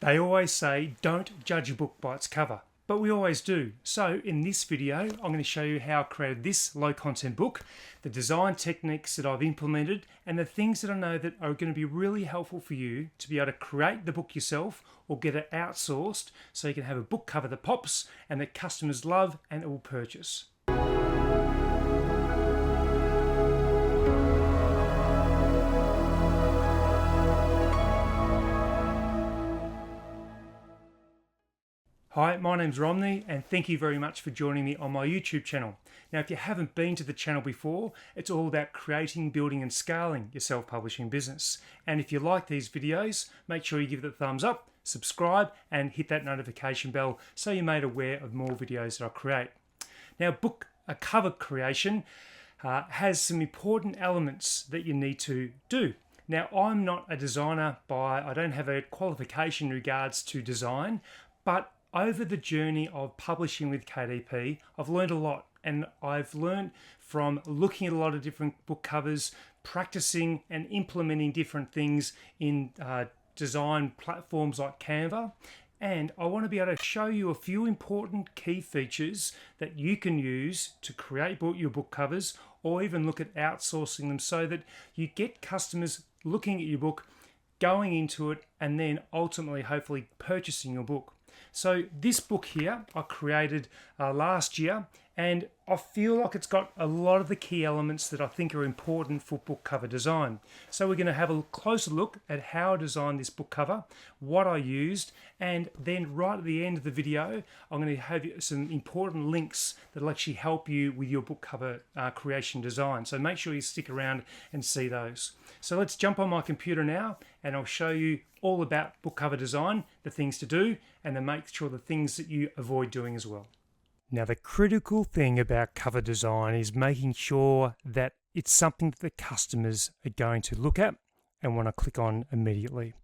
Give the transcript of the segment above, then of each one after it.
They always say don't judge a book by its cover, but we always do. So in this video, I'm going to show you how I created this low content book, the design techniques that I've implemented, and the things that I know that are going to be really helpful for you to be able to create the book yourself or get it outsourced so you can have a book cover that pops and that customers love and will purchase. Hi, my name's Romney and thank you very much for joining me on my YouTube channel. Now, if you haven't been to the channel before, it's all about creating, building and scaling your self-publishing business. And if you like these videos, make sure you give it a thumbs up, subscribe and hit that notification bell so you're made aware of more videos that I create. Now, book cover creation has some important elements that you need to do. Now, I'm not a designer I don't have a qualification in regards to design, but over the journey of publishing with KDP, I've learned a lot, and I've learned from looking at a lot of different book covers, practicing and implementing different things in design platforms like Canva. And I want to be able to show you a few important key features that you can use to create your book covers, or even look at outsourcing them so that you get customers looking at your book, going into it, and then ultimately, hopefully, purchasing your book. So this book here I created last year, and I feel like it's got a lot of the key elements that I think are important for book cover design. So we're going to have a closer look at how I designed this book cover, what I used, and then right at the end of the video I'm going to have some important links that will actually help you with your book cover creation design. So make sure you stick around and see those. So let's jump on my computer now and I'll show you all about book cover design, the things to do, and then make sure the things that you avoid doing as well. Now, the critical thing about cover design is making sure that it's something that the customers are going to look at and want to click on immediately.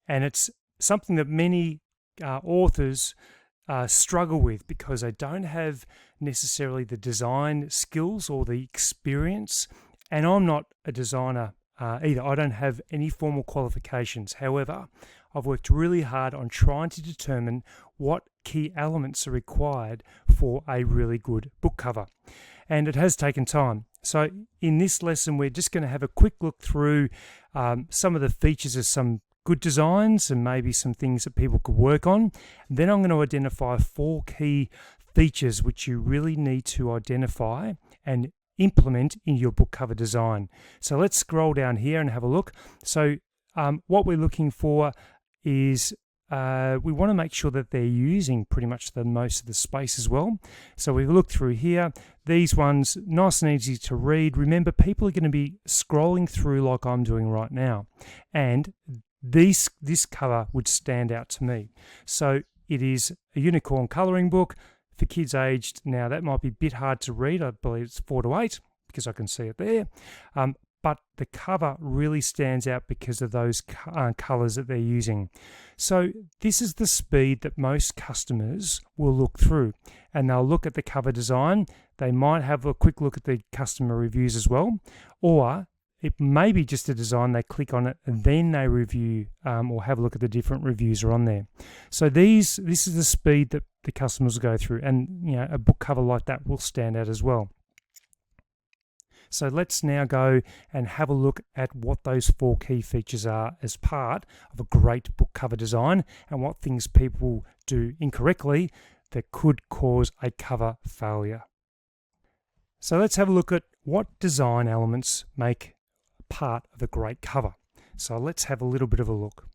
And it's something that many authors struggle with because they don't have necessarily the design skills or the experience. And I'm not a designer either. I don't have any formal qualifications. However, I've worked really hard on trying to determine what key elements are required for a really good book cover. And it has taken time. So in this lesson, we're just going to have a quick look through some of the features of some good designs and maybe some things that people could work on. And then I'm going to identify 4 key features which you really need to identify and implement in your book cover design. So let's scroll down here and have a look. So what we're looking for is we want to make sure that they're using pretty much the most of the space as well. So we look through here, these ones nice and easy to read. Remember, people are going to be scrolling through like I'm doing right now, and this cover would stand out to me. So it is a unicorn coloring book for kids aged, now that might be a bit hard to read, I believe it's 4 to 8 because I can see it there. But the cover really stands out because of those colors that they're using. So this is the speed that most customers will look through, and they'll look at the cover design. They might have a quick look at the customer reviews as well, or it may be just a design, they click on it and then they review or have a look at the different reviews are on there. So this is the speed that the customers will go through, and a book cover like that will stand out as well. So let's now go and have a look at what those 4 key features are as part of a great book cover design, and what things people do incorrectly that could cause a cover failure. So let's have a look at what design elements make part of a great cover. So let's have a little bit of a look.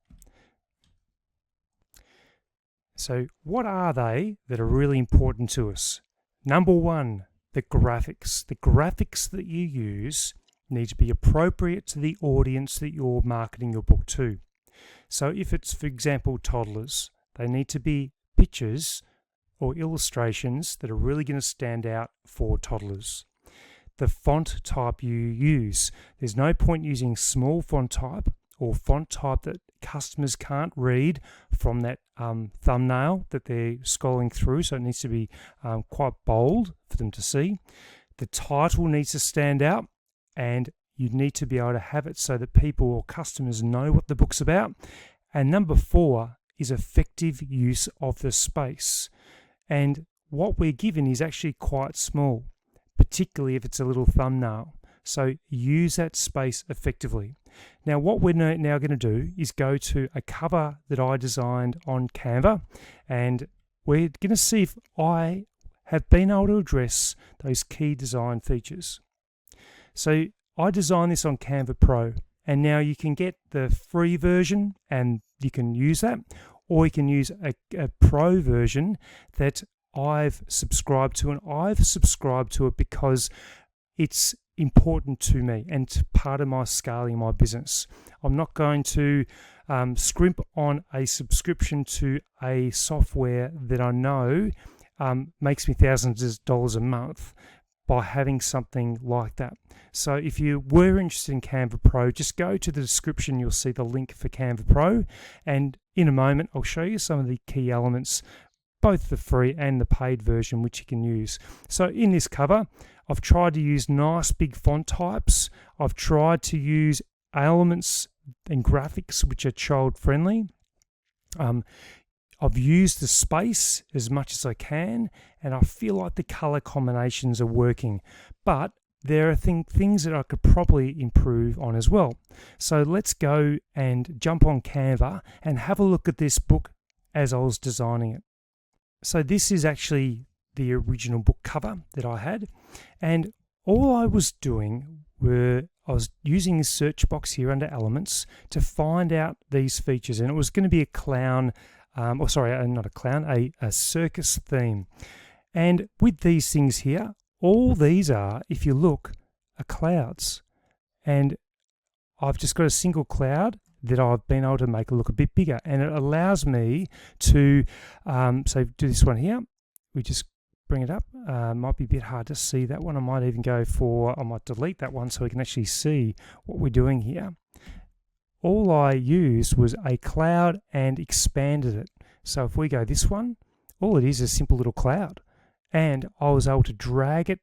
So what are they that are really important to us? Number 1, the graphics. The graphics that you use need to be appropriate to the audience that you're marketing your book to. So if it's, for example, toddlers, they need to be pictures or illustrations that are really going to stand out for toddlers. The font type you use. There's no point using small font type or font type that customers can't read from that thumbnail that they're scrolling through, so it needs to be quite bold for them to see. The title needs to stand out, and you need to be able to have it so that people or customers know what the book's about. And number 4 is effective use of the space. And what we're given is actually quite small, particularly if it's a little thumbnail. So use that space effectively. Now what we're now going to do is go to a cover that I designed on Canva, and we're going to see if I have been able to address those key design features. So I designed this on Canva Pro, and now you can get the free version and you can use that, or you can use a pro version that I've subscribed to, and I've subscribed to it because it's important to me and part of my scaling my business. I'm not going to scrimp on a subscription to a software that I know makes me thousands of dollars a month by having something like that. So if you were interested in Canva Pro, just go to the description. You'll see the link for Canva Pro, and in a moment I'll show you some of the key elements, both the free and the paid version, which you can use. So in this cover, I've tried to use nice big font types. I've tried to use elements and graphics which are child friendly. I've used the space as much as I can, and I feel like the color combinations are working, but there are things that I could probably improve on as well. So let's go and jump on Canva and have a look at this book as I was designing it. So this is actually the original book cover that I had, and all I was doing I was using this search box here under elements to find out these features, and it was going to be a clown, not a clown, a circus theme. And with these things here, all these are, if you look, are clouds, and I've just got a single cloud that I've been able to make look a bit bigger, and it allows me to so do this one here. We just bring it up. Might be a bit hard to see that one. I might delete that one so we can actually see what we're doing here. All I used was a cloud and expanded it. So if we go this one, all it is a simple little cloud, and I was able to drag it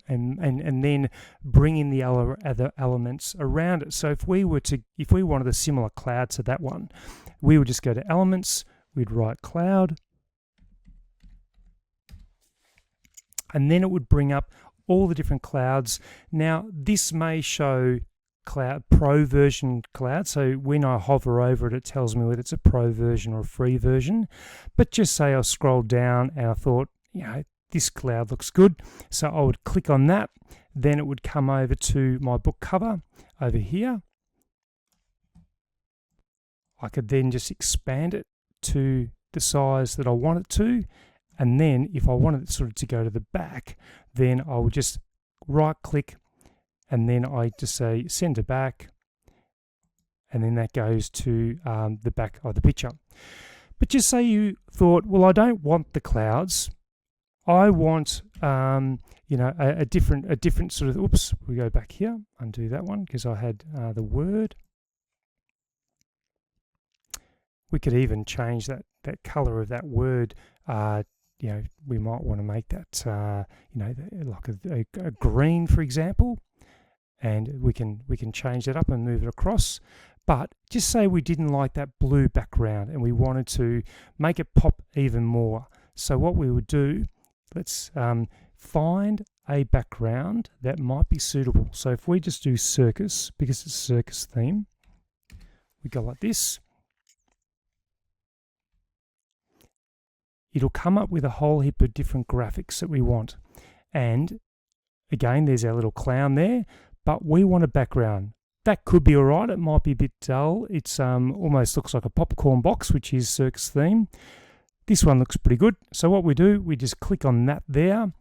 and then bring in the other elements around it. So if we wanted a similar cloud to that one, we would just go to elements, we'd write cloud, and then it would bring up all the different clouds. Now this may show cloud pro version cloud, so when I hover over it, it tells me whether it's a pro version or a free version. But just say I scrolled down and I thought, this cloud looks good, so I would click on that. Then it would come over to my book cover over here. I could then just expand it to the size that I want it to, and then if I wanted it sort of to go to the back, then I would just right click, and then I just say send to back, and then that goes to the back of the picture. But just say you thought, well, I don't want the clouds, I want a different sort of, oops, we go back here, undo that one because I had the word. We could even change that color of that word. We might want to make that like a green, for example, and we can change that up and move it across. But just say we didn't like that blue background and we wanted to make it pop even more. So what we would do, let's find a background that might be suitable. So if we just do circus, because it's a circus theme, we go like this. It'll come up with a whole heap of different graphics that we want. And again, there's our little clown there, but we want a background. That could be all right. It might be a bit dull. It's almost looks like a popcorn box, which is circus theme. This one looks pretty good. So what we do, we just click on that there.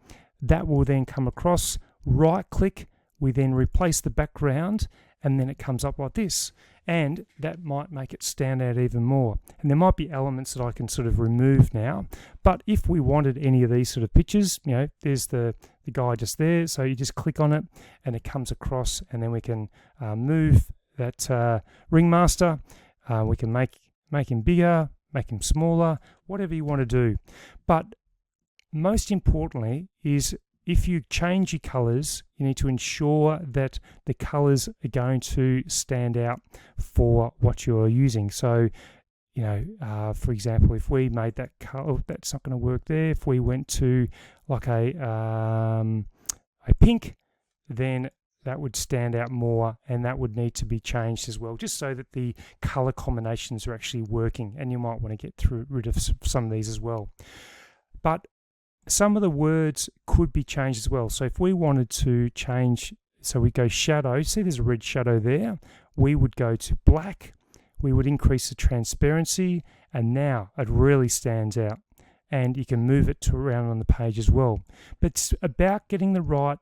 That will then come across, right click, we then replace the background, and then it comes up like this. And that might make it stand out even more. And there might be elements that I can sort of remove now. But if we wanted any of these sort of pictures, there's the guy just there. So you just click on it and it comes across, and then we can move that ringmaster. We can make him bigger, make him smaller, whatever you want to do. But most importantly is if you change your colors, you need to ensure that the colors are going to stand out for what you're using. So for example, if we made that color, that's not going to work there. If we went to like a pink, then that would stand out more, and that would need to be changed as well, just so that the color combinations are actually working. And you might want to get rid of some of these as well. But some of the words could be changed as well. So if we wanted to change, so we go shadow, see there's a red shadow there, we would go to black, we would increase the transparency, and now it really stands out. And you can move it around on the page as well. But it's about getting the right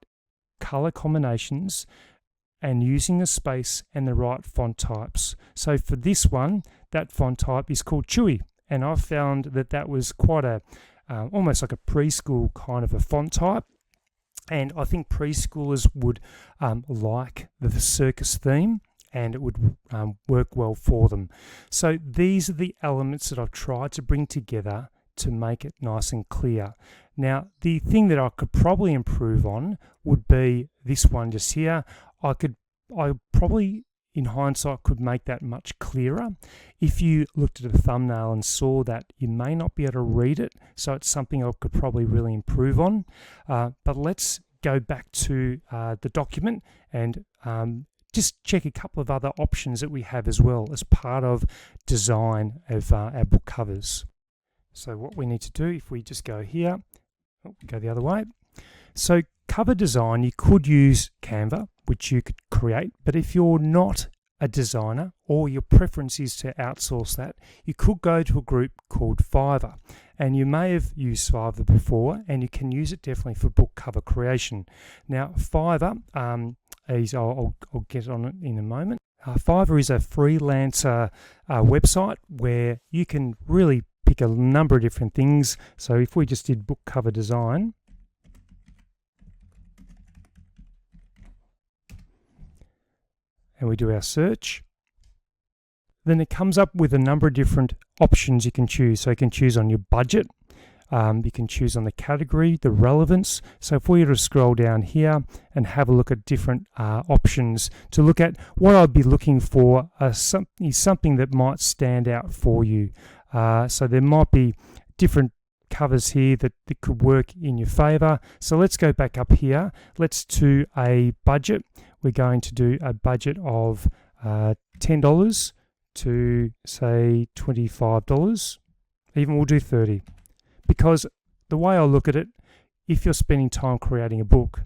color combinations and using the space and the right font types. So for this one, that font type is called Chewy, and I've found that was quite a almost like a preschool kind of a font type, and I think preschoolers would like the circus theme, and it would work well for them. So these are the elements that I've tried to bring together to make it nice and clear. Now, the thing that I could probably improve on would be this one just here. I probably, in hindsight, could make that much clearer. If you looked at a thumbnail and saw that, you may not be able to read it, so it's something I could probably really improve on. But let's go back to the document and just check a couple of other options that we have as well as part of design of our book covers. So what we need to do, if we just go here, go the other way. So cover design, you could use Canva, which you could create, but if you're not a designer or your preference is to outsource that, you could go to a group called Fiverr. And you may have used Fiverr before, and you can use it definitely for book cover creation. Now, Fiverr I'll get on it in a moment. Fiverr is a freelancer website where you can really pick a number of different things. So if we just did book cover design, and we do our search, then it comes up with a number of different options you can choose. So you can choose on your budget, you can choose on the category, the relevance. So if we were to scroll down here and have a look at different options to look at, what I'd be looking for is something that might stand out for you. So there might be different covers here that could work in your favor. So let's go back up here. Let's do a budget. We're going to do a budget of $10 to say $25. Even we'll do $30. Because the way I look at it, if you're spending time creating a book,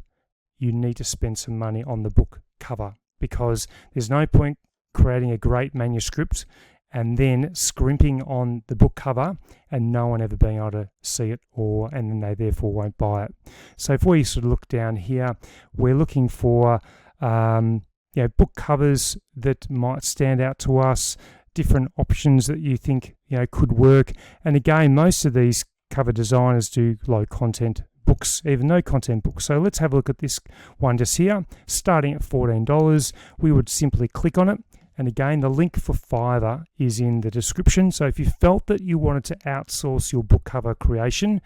you need to spend some money on the book cover, because there's no point creating a great manuscript and then scrimping on the book cover and no one ever being able to see it, and then they therefore won't buy it. So if we sort of look down here, we're looking for book covers that might stand out to us, different options that you think could work. And again, most of these cover designers do low content books, even no content books. So let's have a look at this one just here, starting at $14. We would simply click on it. And again, the link for Fiverr is in the description. So if you felt that you wanted to outsource your book cover creation,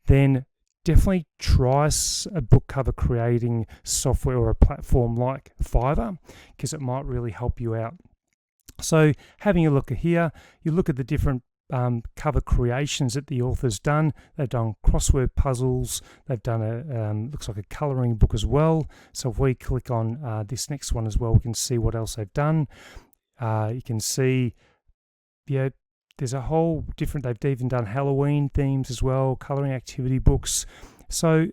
then definitely try a book cover creating software or a platform like Fiverr, because it might really help you out. So having a look at here, you look at the different cover creations that the author's done. They've done crossword puzzles. They've done looks like a colouring book as well. So if we click on this next one as well, we can see what else they've done. You can see, there's a whole different, they've even done Halloween themes as well, colouring activity books. So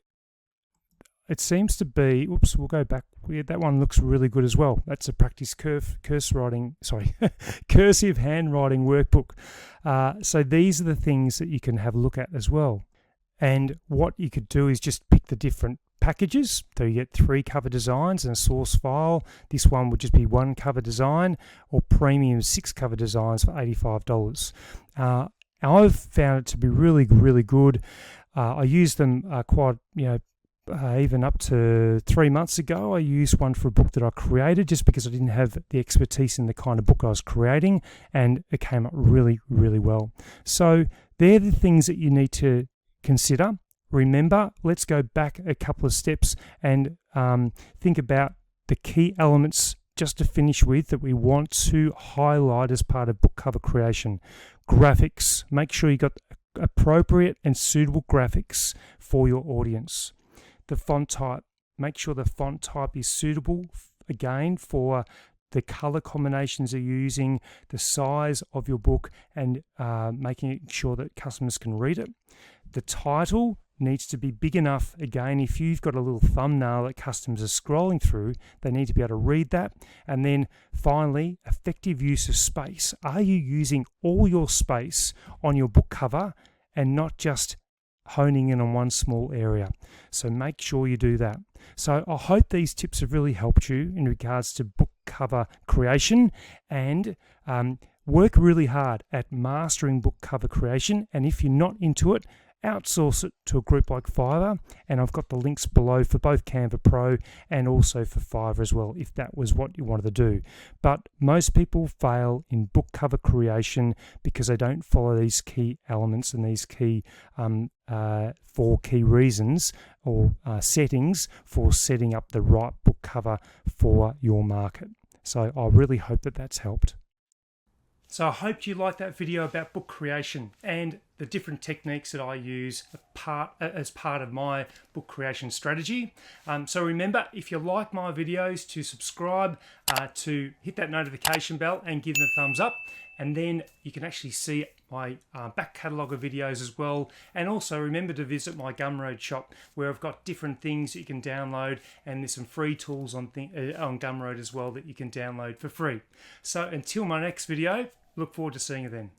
it seems to be, we'll go back. That one looks really good as well. That's a practice cursive handwriting workbook. So these are the things that you can have a look at as well. And what you could do is just pick the different packages. So you get 3 cover designs and a source file. This one would just be 1 cover design, or premium 6 cover designs for $85. I've found it to be really, really good. I used them quite, even up to 3 months ago. I used one for a book that I created just because I didn't have the expertise in the kind of book I was creating, and it came up really, really well. So they're the things that you need to consider. Remember, let's go back a couple of steps and think about the key elements just to finish with that we want to highlight as part of book cover creation. graphics. Make sure you got appropriate and suitable graphics for your audience. The font type. Make sure the font type is suitable, again, for the color combinations you're using, the size of your book, and making sure that customers can read it. The title needs to be big enough. Again, if you've got a little thumbnail that customers are scrolling through, they need to be able to read that. And then finally, effective use of space. Are you using all your space on your book cover and not just honing in on one small area? So make sure you do that. So I hope these tips have really helped you in regards to book cover creation, and work really hard at mastering book cover creation. And if you're not into it, outsource it to a group like Fiverr, and I've got the links below for both Canva Pro and also for Fiverr as well, if that was what you wanted to do. But most people fail in book cover creation because they don't follow these key elements and these key 4 key reasons or settings for setting up the right book cover for your market. So I really hope that that's helped. So I hope you liked that video about book creation and the different techniques that I use as part of my book creation strategy. So remember, if you like my videos, to subscribe, to hit that notification bell and give them a thumbs up. And then you can actually see my back catalogue of videos as well. And also remember to visit my Gumroad shop, where I've got different things that you can download, and there's some free tools on Gumroad as well that you can download for free. So until my next video, look forward to seeing you then.